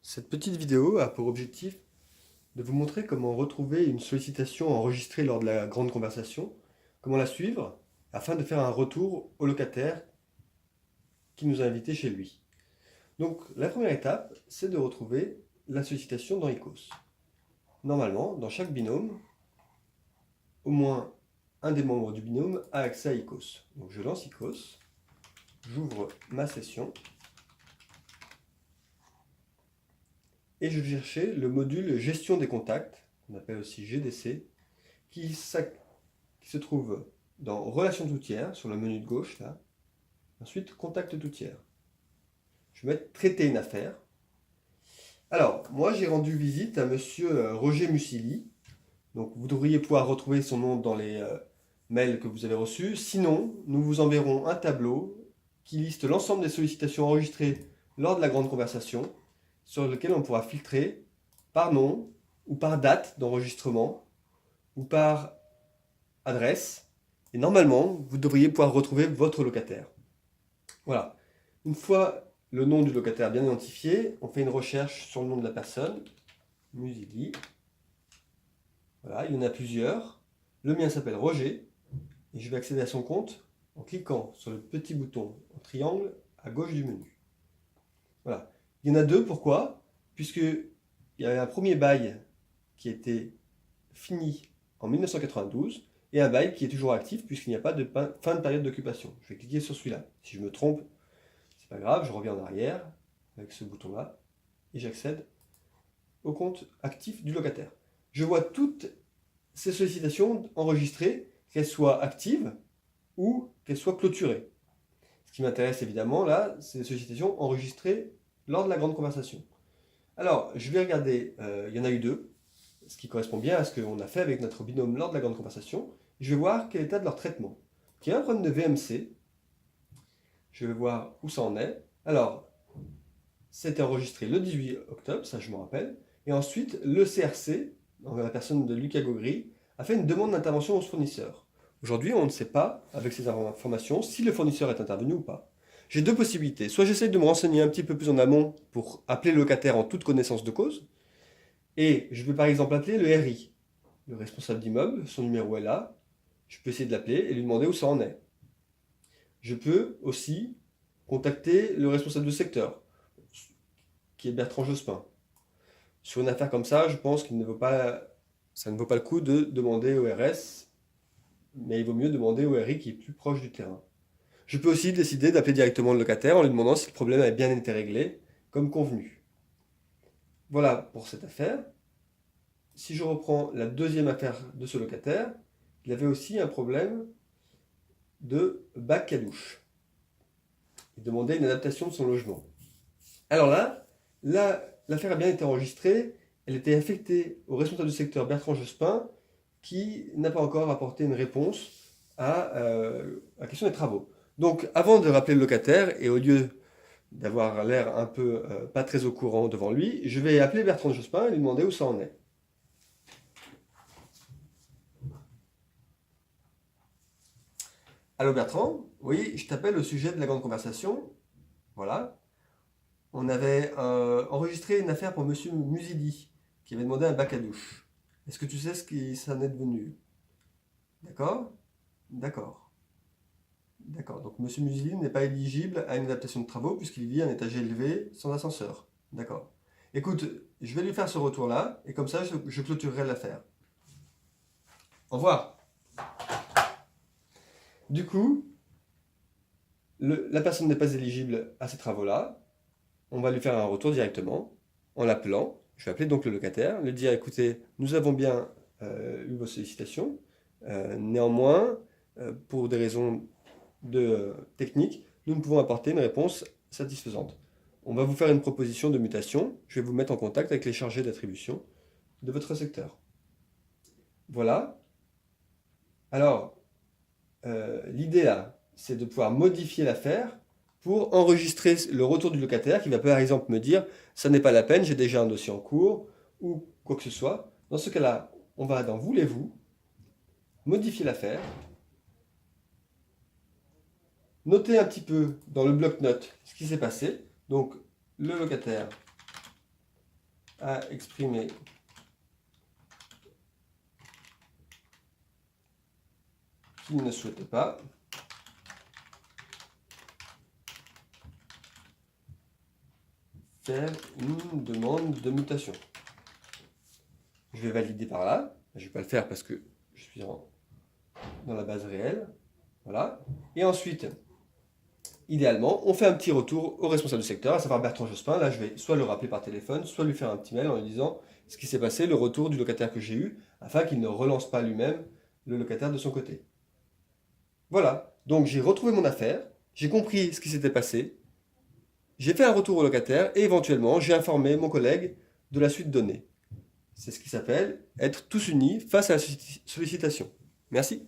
Cette petite vidéo a pour objectif de vous montrer comment retrouver une sollicitation enregistrée lors de la grande conversation, comment la suivre, afin de faire un retour au locataire qui nous a invités chez lui. Donc la première étape, c'est de retrouver la sollicitation dans ICOS. Normalement, dans chaque binôme, au moins un des membres du binôme a accès à ICOS. Donc je lance ICOS, j'ouvre ma session, et je vais chercher le module gestion des contacts, qu'on appelle aussi GDC, qui se trouve dans relations tout tiers, sur le menu de gauche là. Ensuite, contact tout tiers. Je vais mettre traiter une affaire. Alors, moi j'ai rendu visite à monsieur Roger Mussili. Donc vous devriez pouvoir retrouver son nom dans les mails que vous avez reçus. Sinon, nous vous enverrons un tableau qui liste l'ensemble des sollicitations enregistrées lors de la grande conversation, sur lequel on pourra filtrer par nom, ou par date d'enregistrement, ou par adresse. Et normalement, vous devriez pouvoir retrouver votre locataire. Voilà. Une fois le nom du locataire bien identifié, on fait une recherche sur le nom de la personne. Musili. Voilà, il y en a plusieurs. Le mien s'appelle Roger. Et je vais accéder à son compte en cliquant sur le petit bouton en triangle à gauche du menu. Voilà. Il y en a deux, pourquoi? Puisqu'il y avait un premier bail qui était fini en 1992 et un bail qui est toujours actif puisqu'il n'y a pas de fin de période d'occupation. Je vais cliquer sur celui-là. Si je me trompe, c'est pas grave, je reviens en arrière avec ce bouton-là et j'accède au compte actif du locataire. Je vois toutes ces sollicitations enregistrées, qu'elles soient actives ou qu'elles soient clôturées. Ce qui m'intéresse évidemment là, c'est les sollicitations enregistrées lors de la grande conversation. Alors, je vais regarder, il y en a eu deux, ce qui correspond bien à ce qu'on a fait avec notre binôme lors de la grande conversation. Je vais voir quel est l'état de leur traitement. Il y a un problème de VMC. Je vais voir où ça en est. Alors, c'était enregistré le 18 octobre, ça je me rappelle. Et ensuite, le CRC, donc la personne de Lucas Gogri, a fait une demande d'intervention au fournisseur. Aujourd'hui, on ne sait pas, avec ces informations, si le fournisseur est intervenu ou pas. J'ai deux possibilités. Soit j'essaie de me renseigner un petit peu plus en amont pour appeler le locataire en toute connaissance de cause. Et je vais par exemple appeler le RI, le responsable d'immeuble, son numéro est là. Je peux essayer de l'appeler et lui demander où ça en est. Je peux aussi contacter le responsable de secteur, qui est Bertrand Jospin. Sur une affaire comme ça, je pense qu'il ne vaut pas, ça ne vaut pas le coup de demander au RS, mais il vaut mieux demander au RI qui est plus proche du terrain. Je peux aussi décider d'appeler directement le locataire en lui demandant si le problème avait bien été réglé, comme convenu. Voilà pour cette affaire. Si je reprends la deuxième affaire de ce locataire, il avait aussi un problème de bac à douche. Il demandait une adaptation de son logement. Alors là, l'affaire a bien été enregistrée, elle était affectée au responsable du secteur Bertrand Jospin, qui n'a pas encore apporté une réponse à la question des travaux. Donc avant de rappeler le locataire, et au lieu d'avoir l'air un peu pas très au courant devant lui, je vais appeler Bertrand Jospin et lui demander où ça en est. Allô Bertrand, oui, je t'appelle au sujet de la grande conversation. Voilà. On avait enregistré une affaire pour monsieur Musili, qui avait demandé un bac à douche. Est-ce que tu sais ce qui s'en est devenu? D'accord? D'accord. D'accord. Donc monsieur Musili n'est pas éligible à une adaptation de travaux puisqu'il vit à un étage élevé sans ascenseur. D'accord. Écoute, je vais lui faire ce retour-là et comme ça je clôturerai l'affaire. Au revoir. Du coup, la personne n'est pas éligible à ces travaux-là. On va lui faire un retour directement en l'appelant. Je vais appeler donc le locataire, lui dire écoutez, nous avons bien eu vos sollicitations. Néanmoins, pour des raisons techniques, nous ne pouvons apporter une réponse satisfaisante. On va vous faire une proposition de mutation. Je vais vous mettre en contact avec les chargés d'attribution de votre secteur. Voilà. Alors, l'idée là, c'est de pouvoir modifier l'affaire pour enregistrer le retour du locataire qui va par exemple me dire ça n'est pas la peine, j'ai déjà un dossier en cours ou quoi que ce soit. Dans ce cas-là, on va dans voulez-vous, modifier l'affaire, noter un petit peu dans le bloc-notes ce qui s'est passé. Donc le locataire a exprimé qu'il ne souhaitait pas faire une demande de mutation. Je vais valider par là. Je ne vais pas le faire parce que je suis dans la base réelle. Voilà. Et ensuite, idéalement, on fait un petit retour au responsable du secteur, à savoir Bertrand Jospin. Là, je vais soit le rappeler par téléphone, soit lui faire un petit mail en lui disant ce qui s'est passé, le retour du locataire que j'ai eu, afin qu'il ne relance pas lui-même le locataire de son côté. Voilà. Donc, j'ai retrouvé mon affaire, j'ai compris ce qui s'était passé, j'ai fait un retour au locataire et éventuellement, j'ai informé mon collègue de la suite donnée. C'est ce qui s'appelle être tous unis face à la sollicitation. Merci.